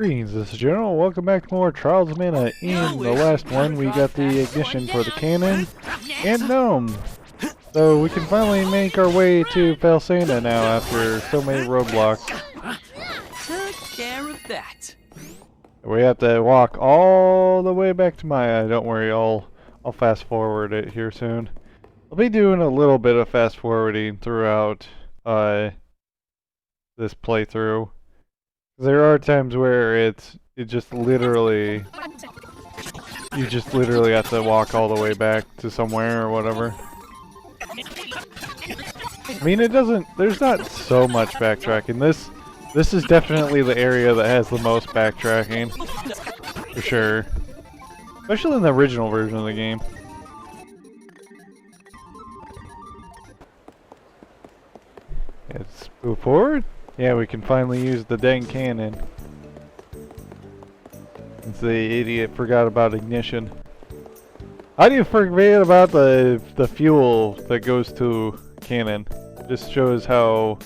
Greetings, this is General. Welcome back to more Trials of Mana. In the last one, we got the ignition for the cannon and gnome. So we can finally make our way to Falsena now after so many roadblocks. Took care of that. We have to walk all the way back to Maya. Don't worry, I'll fast forward it here soon. I'll be doing a little bit of fast forwarding throughout this playthrough. There are times where it just literally, you just literally have to walk all the way back to somewhere or whatever. I mean, there's not so much backtracking. This is definitely the area that has the most backtracking, for sure. Especially in the original version of the game. Let's move forward. Yeah, we can finally use the dang cannon. Since the idiot forgot about ignition. How do you forget about the fuel that goes to cannon? Just shows how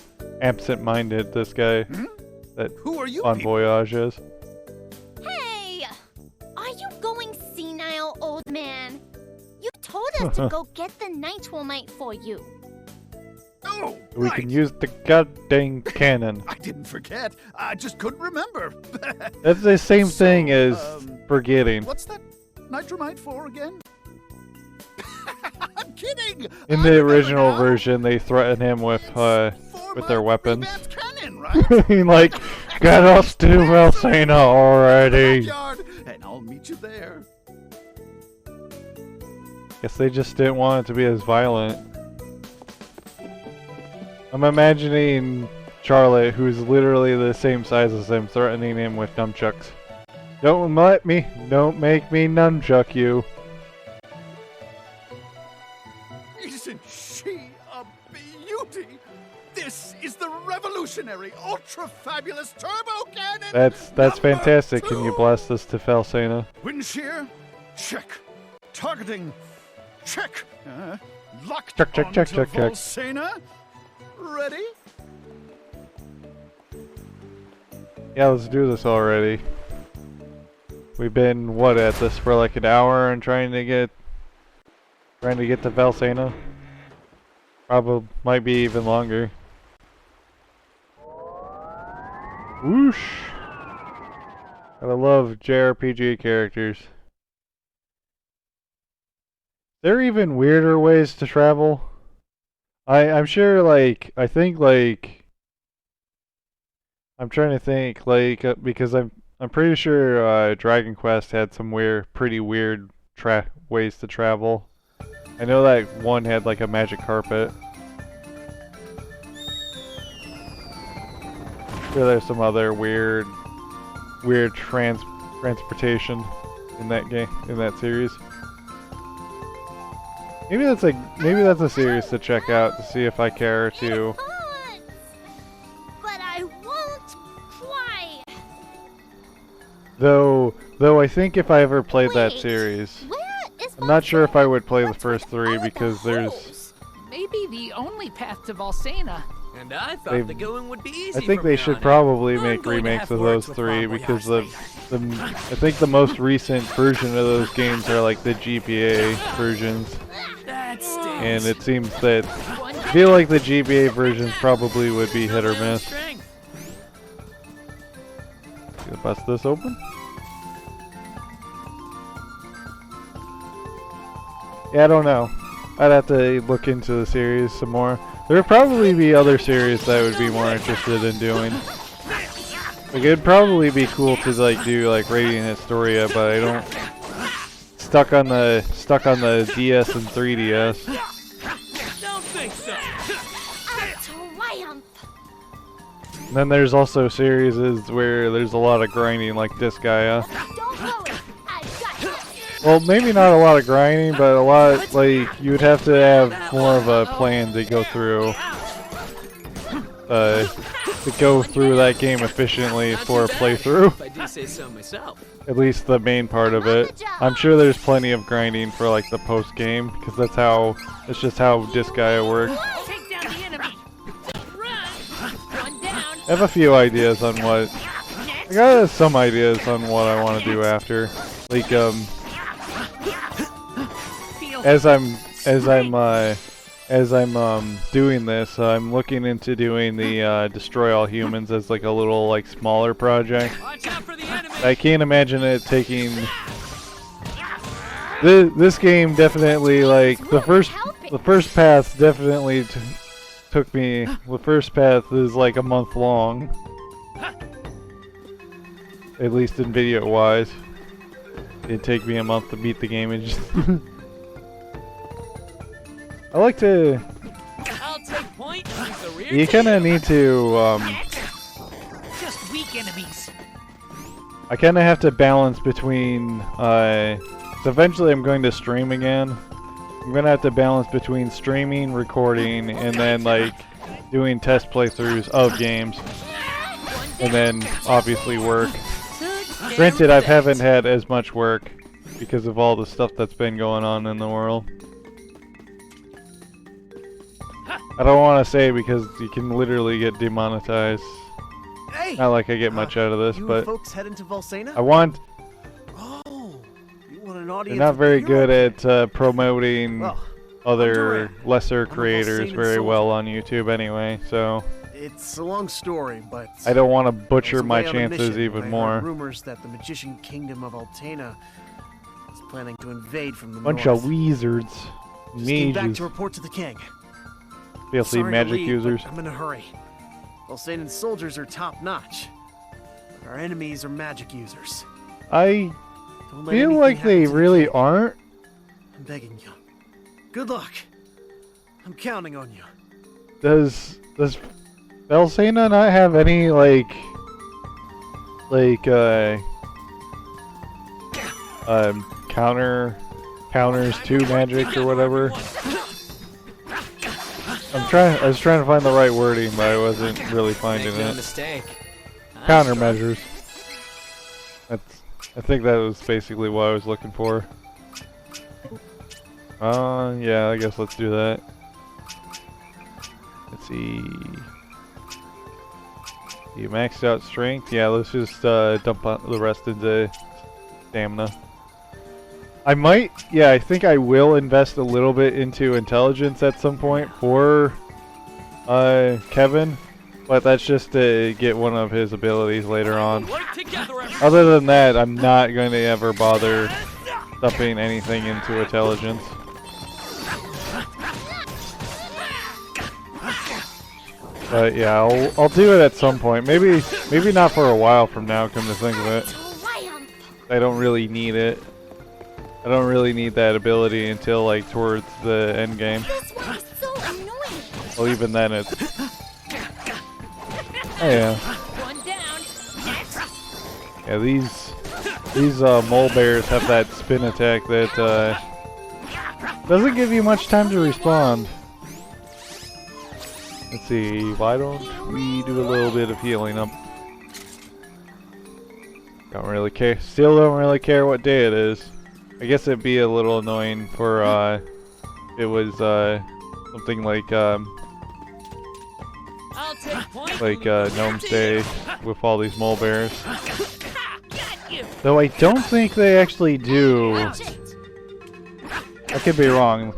absent-minded this guy, that Bon Voyage is. Hey! Are you going senile, old man? You told us to go get the nitromite for you. Oh, We can use the goddamn cannon. I didn't forget. I just couldn't remember. That's the same thing as forgetting. What's that nitromite for again? I'm kidding. In the original version, they threaten him with their weapons. Cannon, right? Like, get us to Falsena already. And I'll meet you there. Guess they just didn't want it to be as violent. I'm imagining Charlotte, who's literally the same size as him, threatening him with nunchucks. Don't make me nunchuck you. Isn't she a beauty? This is the revolutionary, ultra-fabulous turbo cannon! That's fantastic. Can you blast this to Falsena? Wind shear? Check. Targeting? Check. Locked Check. Falsena? Ready? Yeah, let's do this already. We've been, what, at this for like an hour and trying to get to Falsena? Probably, might be even longer. Whoosh! Gotta love JRPG characters. There are even weirder ways to travel. I'm sure, like, I'm trying to think, like, because I'm pretty sure Dragon Quest had some pretty weird ways to travel. I know that one had like a magic carpet. Sure, there's some other weird transportation in that game, in that series. Maybe that's a series to check out to see if I care to. But I won't cry. Though I think if I ever played that series, Where is I'm not sure if I would play the What's first with three all the because there's. holes? Maybe the only path to Valsena. And I thought They've- the going would be easy. I think from they here should on probably out. make I'm going to remakes have of words those with three Bon because Voyage I think the most recent version of those games are like the GBA versions, That stinks. and it seems that I feel like the GBA versions probably would be hit or miss. Strength. Gonna bust this open? Yeah, I don't know. I'd have to look into the series some more. There would probably be other series that I would be more interested in doing. Like, it'd probably be cool to like do like Radiant Historia, but I don't. Stuck on the DS and 3DS. Don't think so. A triumph. And then there's also series where there's a lot of grinding, like Disgaea. Don't worry. I got this. Well, maybe not a lot of grinding, but a lot, like, you would have to have more of a plan to go through that game efficiently for a playthrough. If I do say so myself. At least the main part of it. I'm sure there's plenty of grinding for like the post game, because that's just how Disgaea works. Take down the enemy. Run. One down. I have a few ideas on what I got some ideas on what I want to do after. Like, as I'm doing this, I'm looking into doing the Destroy All Humans as like a little like smaller project. Watch out for the enemy. I can't imagine it taking. This game definitely like the first path definitely took me. The first path is like a month long, at least in video wise. It'd take me a month to beat the game. And just I like to. I'll take point. Use the rear You kind of need to. Just weak enemies. I kind of have to balance between. So eventually, I'm going to stream again. I'm gonna have to balance between streaming, recording, and then like doing test playthroughs of games, and then obviously work. Granted, I haven't had as much work because of all the stuff that's been going on in the world. I don't want to say because you can literally get demonetized. Hey! Not like I get much out of this, You but folks heading to Volsena? I want. Oh, you want an They're audience? not with very the good hero? at promoting Well, other lesser I'm a creators Volsanian very soldier. well on YouTube anyway, so It's a long story, but I don't want to I was butcher my away on a chances mission even when I more. heard rumors that the magician kingdom of Altena is planning to invade from the Bunch north. of wizards, Just came back mages, to report to the king. filthy Sorry to magic leave, users. but I'm in a hurry. Volsanan soldiers are top notch. But our enemies are magic users. I Don't let feel anything like happen they to the really king. aren't. I'm begging you. Good luck. I'm counting on you. Does Volsena not have any counters to magic or whatever? I was trying to find the right wording, but I wasn't really finding Make no it. mistake. I'm Countermeasures. I think that was basically what I was looking for. Yeah, I guess let's do that. Let's see. You maxed out strength? Yeah, let's just dump the rest into stamina. I think I will invest a little bit into intelligence at some point for Kevin, but that's just to get one of his abilities later on. Work together, everyone. Other than that, I'm not going to ever bother stuffing anything into intelligence. But yeah, I'll do it at some point. Maybe not for a while from now, come to think of it. Triumph! I don't really need it. I don't really need that ability until like towards the end game. This one is so annoying! Well, even then it's... Oh yeah. One down. Next. Yeah, these mole bears have that spin attack that doesn't give you much time to respond. Let's see, why don't we do a little bit of healing up? Don't really care. Still don't really care what day it is. I guess it'd be a little annoying for it was something like I'll take point. Gnome's Day with all these mole bears. Got you. Though I don't think they actually do. I could be wrong.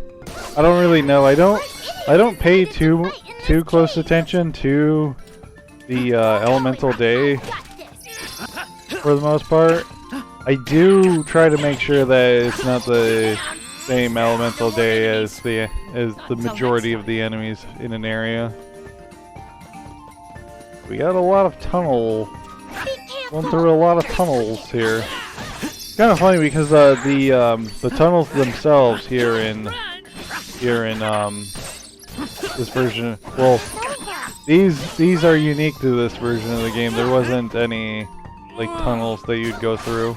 I don't really know. I don't pay too close attention to the Elemental Day for the most part. I do try to make sure that it's not the same Elemental Day as the majority of the enemies in an area. We got a lot of going through a lot of tunnels here. It's kind of funny because the tunnels themselves here in this version, well, these are unique to this version of the game. There wasn't any like tunnels that you'd go through.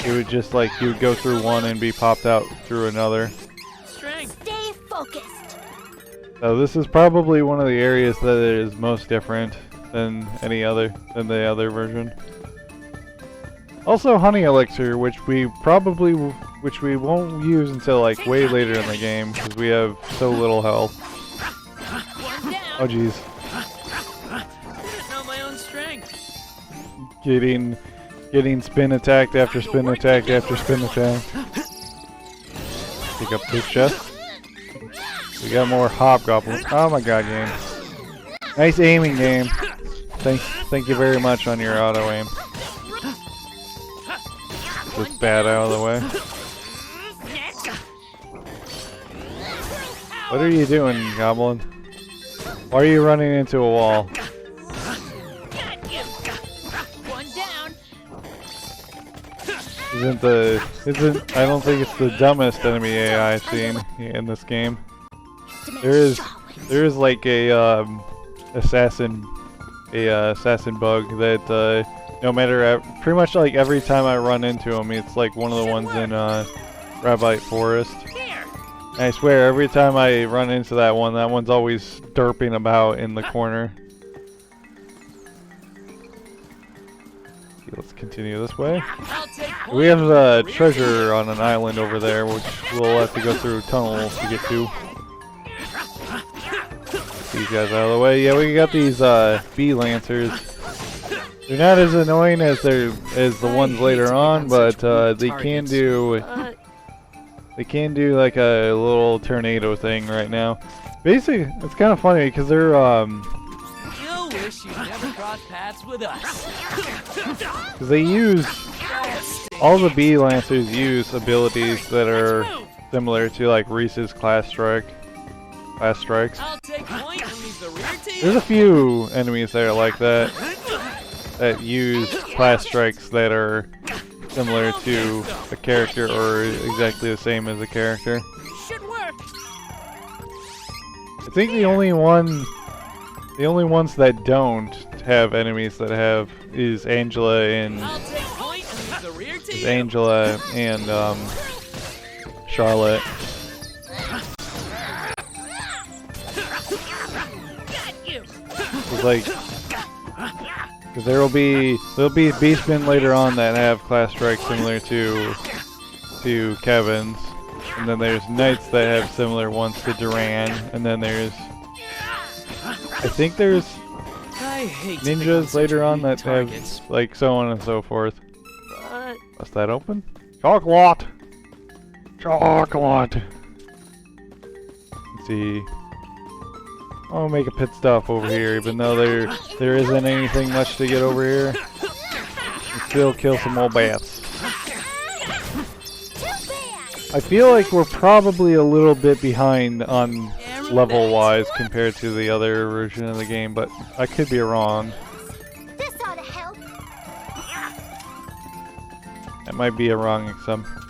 It would just like you would go through one and be popped out through another. Strength. Stay focused! So this is probably one of the areas that is most different than the other version. Also honey elixir, which we won't use until like way later in the game because we have so little health. One down. Oh jeez. I didn't know my own strength. getting spin attacked after spin attacked after spin attacked. Pick up this chest. We got more hobgoblins. Oh my god, game. Nice aiming, game. Thank you very much on your auto aim. This bad out of the way. What are you doing, Goblin? Why are you running into a wall? Got you. One down. I don't think it's the dumbest enemy AI I've seen in this game. There is like a assassin bug that no matter pretty much like every time I run into him, it's like one of the ones in Rabite Forest. Here. I swear, every time I run into that one's always derping about in the corner. Okay, let's continue this way. I'll take point. We have treasure on an island over there, which we'll have to go through tunnels to get to. These guys out of the way. Yeah, we got these bee lancers. They're not as annoying as the ones later on, but they can do like a little tornado thing right now. Basically, it's kind of funny because they're You'll wish you never crossed paths with us. because they use all the bee lancers use abilities that are similar to like Reese's class strikes. I'll take point and leave the rear team. There's a few enemies that are like that use class strikes that are similar to a character or exactly the same as a character. Should work. I think the only ones that don't have enemies that have is Angela and I'll take point and leave the rear team. Charlotte. Got you. It's like, cause there'll be beastmen later on that have class strikes similar to Kevin's, and then there's knights that have similar ones to Duran, and then I think there's I hate to become ninjas such later on weak that targets, have like so on and so forth. but What's that open? Chocolate! Chocolate! Let's see. I'll make a pit stop over here, even though there isn't anything much to get over here. Let's still kill some more bats. I feel like we're probably a little bit behind on level-wise compared to the other version of the game, but I could be wrong. This ought to help. That might be a wrong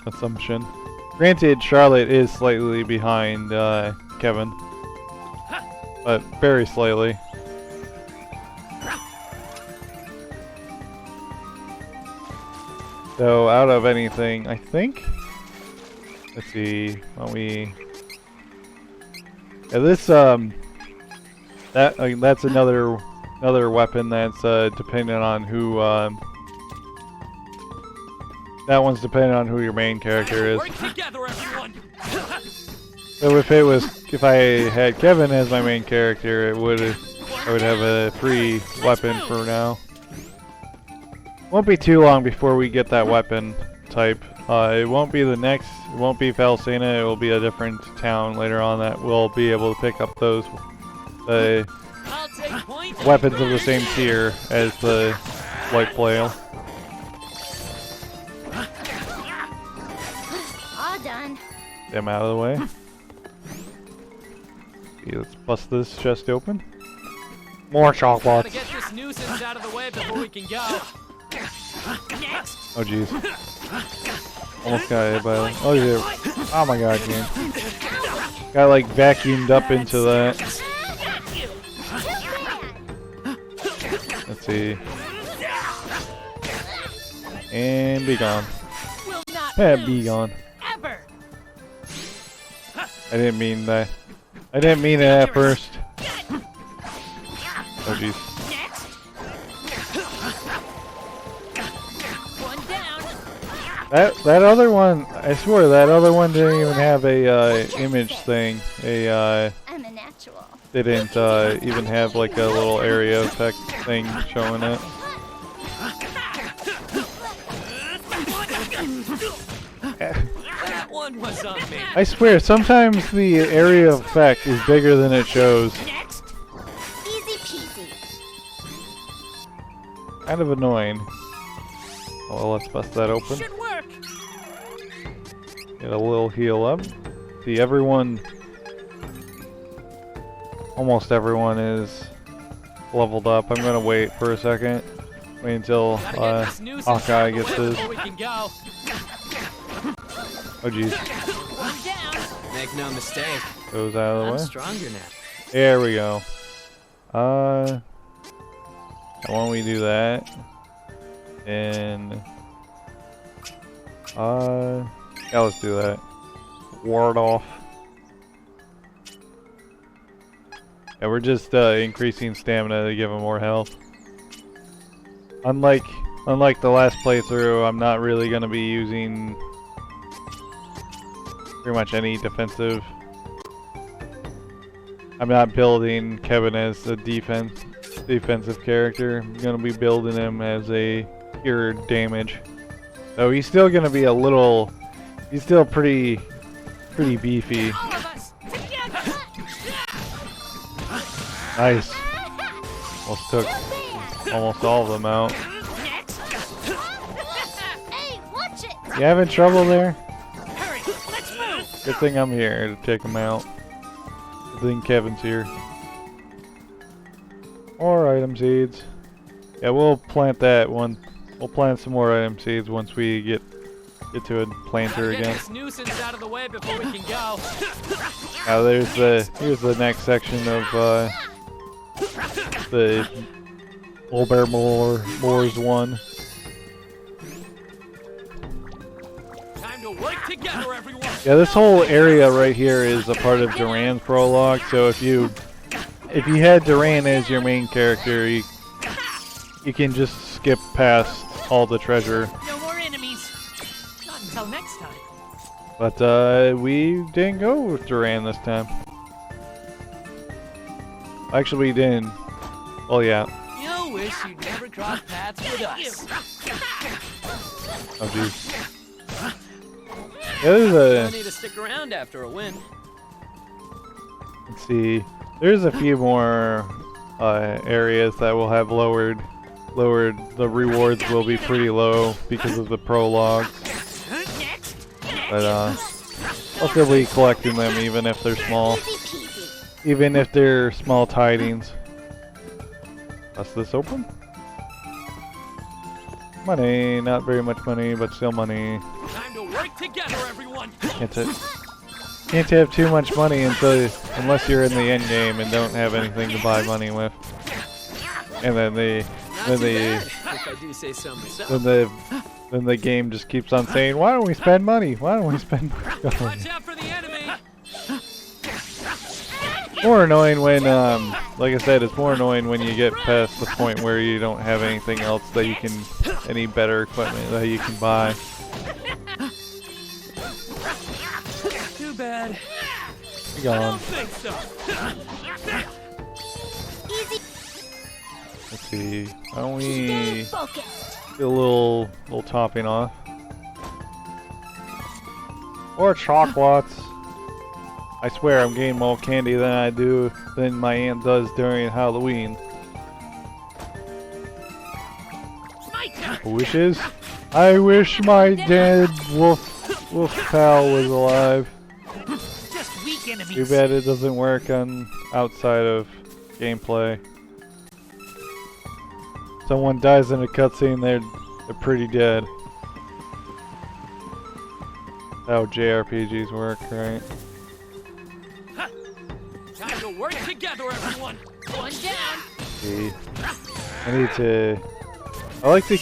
assumption. Granted, Charlotte is slightly behind Kevin, but very slightly. So, out of anything, I think. Let's see. Why don't we? Yeah, this that's another weapon that's dependent on who. That one's dependent on who your main character is. work together, everyone. So if I had Kevin as my main character, I would have a free weapon for now. Won't be too long before we get that weapon type. It won't be it won't be Falsena, it will be a different town later on that will be able to pick up those I'll take point. and weapons leave of the rear same team. tier as the light flail. All done. Them out of the way. Okay, let's bust this chest open. More Gotta chocolates. get this nuisance out of the way before we can go. Next. Oh jeez. Almost got hit by it. Oh yeah. Oh my god, game. Got like vacuumed up into that. Got you. Let's see. And be gone. Will not Yeah, lose. be gone. Ever. I didn't mean that. I didn't mean it at first. Oh jeez. Next. One down. That other one, I swear that other one didn't even have a image thing. I'm a natural. Didn't even have like a little area effect thing showing it. That one was on me. I swear, sometimes the area effect is bigger than it shows. Next. Easy peasy. Kind of annoying. Well, let's bust that open. Should work. Get a little heal up. See, everyone... Almost everyone is leveled up. I'm gonna wait for a second. Wait until Gotta get this nuisance Hawkeye out of the gets way his. before we can go. Oh jeez, One down. Make no mistake, goes out of I'm the way. stronger now. There we go. Why don't we do that? And yeah, let's do that. Ward off. Yeah, we're just increasing stamina to give him more health. Unlike the last playthrough, I'm not really gonna be using pretty much any defensive. I'm not building Kevin as a defensive character. I'm gonna be building him as a pure damage. So he's still gonna be a little. He's still pretty beefy. All of us together. Nice. Almost took almost all of them out. Next. Hey, watch it. You having trouble there? Hurry. Let's move. Good thing I'm here to take him out. Good thing Kevin's here. More item seeds. Yeah, we'll plant that one. We'll plant some more item seeds once we get to a planter Gotta get again. this nuisance out of the way before we can go. Now here's the next section of the Old Moors 1. Time to work together, everyone. Yeah, this whole area right here is a part of Duran's prologue. So if you had Duran as your main character, you can just skip past all the treasure. No more enemies. Not until next time. But we didn't go with Duran this time. Actually, we didn't. Oh yeah. You wish you'd never crossed paths with us. Oh geez. There's No a. need to stick around after a win. Let's see. There's a few more areas that will have lowered. The rewards will be pretty low because of the prologue. Next. But I'll still be collecting them even if they're small. Easy peasy. Even if they're small tidings. Bust this open. Money, not very much money, but still money. Time to work together, everyone. Can't have too much money unless you're in the end game and don't have anything to buy money with. And then Not too bad, if I do say so myself. then the game just keeps on saying, why don't we spend money? Why don't we spend money? Watch out for the enemy. More annoying when, like I said, it's more annoying when you get past the point where you don't have anything else that you can, any better equipment that you can buy. Too bad. Be I gone. don't think so. Easy. Let's see. Why don't Stay we focused. get a little topping off? Or chocolates. I swear I'm getting more candy than my aunt does during Halloween. My turn. Wishes? I wish my dead wolf pal was alive. Just weak enemies. Too bad it doesn't work on outside of gameplay. Someone dies in a cutscene, they're pretty dead. How JRPGs work, right? Time to work together, everyone. One down. See, I like to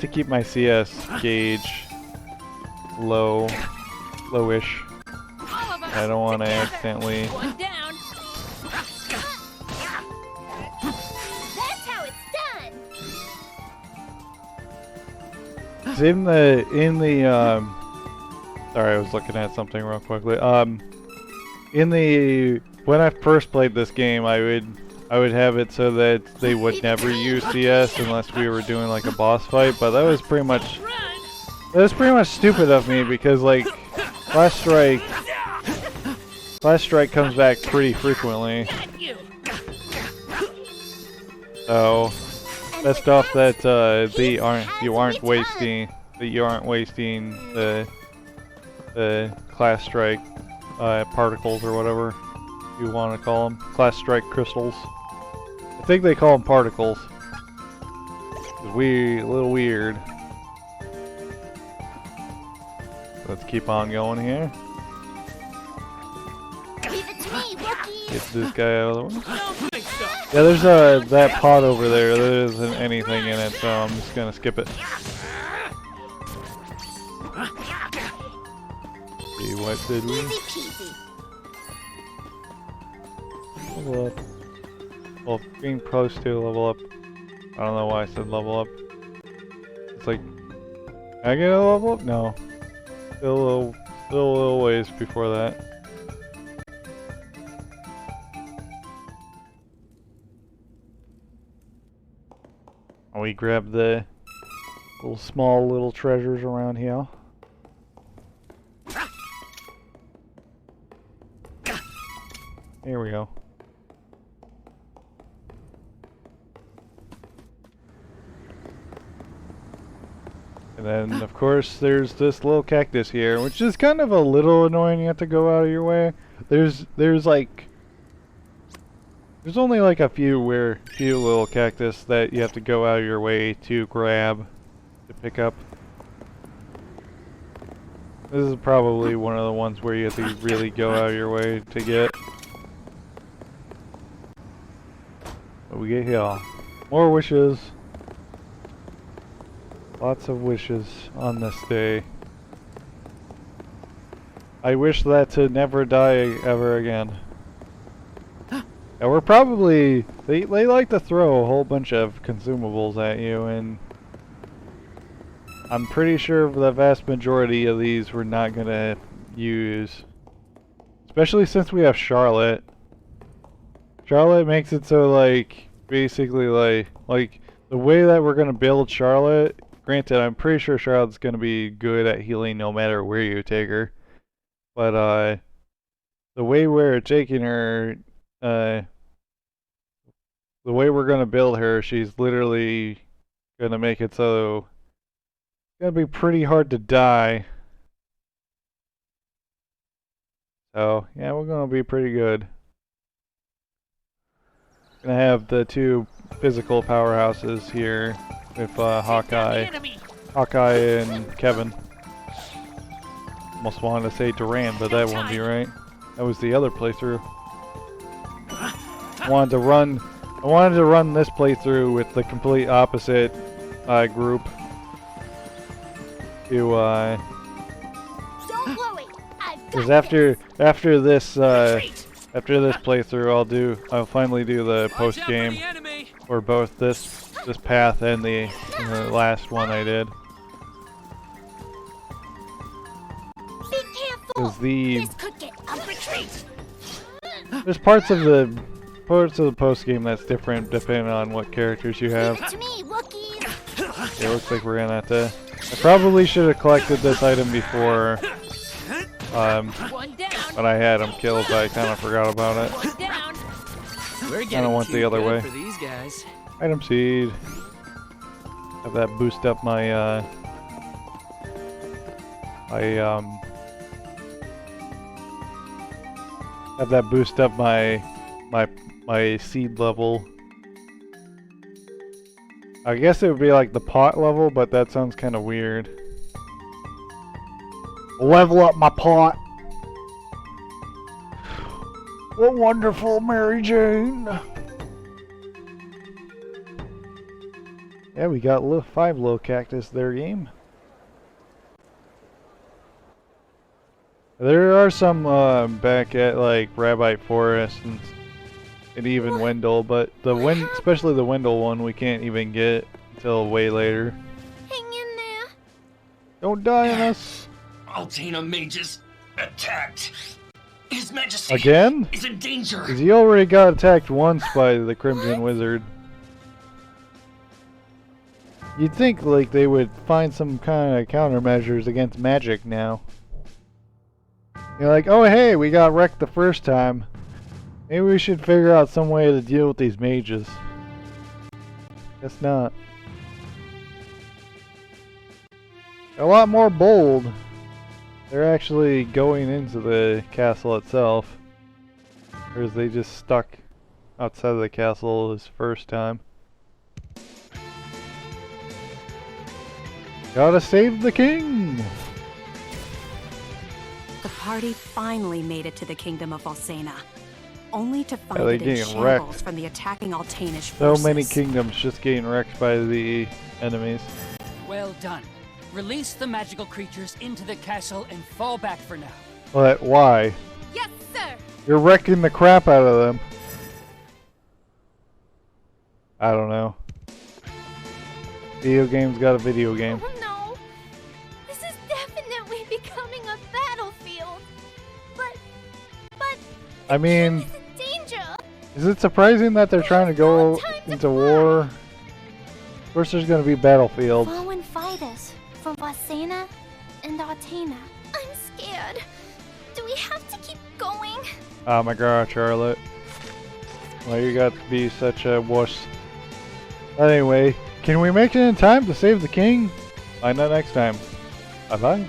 keep my CS gauge lowish. All of us. I don't want to together. accidentally. One down. That's how it's done. It's in the sorry, I was looking at something real quickly. When I first played this game, I would I would have it so that they would never use CS unless we were doing like a boss fight, but that was pretty much stupid of me because like Last Strike comes back pretty frequently. So that's stuff that you aren't wasting the Class Strike particles or whatever you want to call them. Class Strike crystals. I think they call them particles. It's a little weird. Let's keep on going here. Leave it to me, Wookiee. Get this guy out of the way. Don't think so. Yeah, there's that pot over there. There isn't anything in it, so I'm just gonna skip it. See, what did we? Easy peasy. Level up. Well, being supposed to level up. I don't know why I said level up. It's like, can I get a level up? No. Still a little ways before that. We grab the small little treasures around here. Here we go. And then, of course, there's this little cactus here, which is kind of a little annoying. You have to go out of your way. There's only like a few little cactus that you have to go out of your way to grab, to pick up. This is probably one of the ones where you have to really go out of your way to get. What we get here? More wishes. Lots of wishes on this day. I wish that to never die ever again. And we're probably... They like to throw a whole bunch of consumables at you, and... I'm pretty sure the vast majority of these we're not gonna use. Especially since we have Charlotte. Charlotte makes it so, like, basically, like the way that we're gonna build Charlotte... Granted, I'm pretty sure Charlotte's gonna be good at healing no matter where you take her. But, the way we're taking her... the way we're gonna build her, she's literally gonna make it so it's gonna be pretty hard to die. So yeah, we're gonna be pretty good. Gonna have the two physical powerhouses here with Hawkeye and Kevin. Almost wanted to say Duran, but that won't be right. That was the other playthrough. I wanted to run this playthrough with the complete opposite group. To Don't worry, because after this playthrough, I'll finally do the post game for both this path and the last one I did. Be careful. This could get up retreat. There's parts of the post game that's different depending on what characters you have. Leave it to me, Wookiees. It looks like we're gonna have to. I probably should have collected this item before. One down. When I had him killed, but I kind of forgot about it. One down. We're I getting don't want too the other good way. for these guys. Item seed. Have that boost up my have that boost up my seed level. I guess it would be like the pot level, but that sounds kind of weird. Level up my pot. What wonderful Mary Jane. Yeah, we got 5 little cactus there, game. There are some back at like Rabite Forest and even Wendell, but especially the Wendell one, we can't even get until way later. Hang in there. Don't die on us. Altaina mages attacked. His Majesty Again? is in danger. 'Cause he already got attacked once by the Crimson Wizard. You'd think like they would find some kind of countermeasures against magic now. You're like, oh hey, we got wrecked the first time. Maybe we should figure out some way to deal with these mages. Guess not. A lot more bold. They're actually going into the castle itself. Whereas they just stuck outside of the castle this first time. Gotta save the king! The party finally made it to the kingdom of Alcena, only to find they're it in getting shambles wrecked. from the attacking Altanish So forces. many kingdoms just getting wrecked by the enemies. Well done. Release the magical creatures into the castle and fall back for now. But why? Yes, sir. You're wrecking the crap out of them. I don't know. Video game's got a video game. Oh no. This is definitely becoming a battlefield. But I mean, he's in danger. is it surprising that they're trying to go into war? Of course there's gonna be battlefields. Fallen fighters from Alcena and Altena. I'm scared. Do we have to keep going? Oh my god, Charlotte. Why you got to be such a wuss? Anyway, can we make it in time to save the king? Find out next time. Bye bye.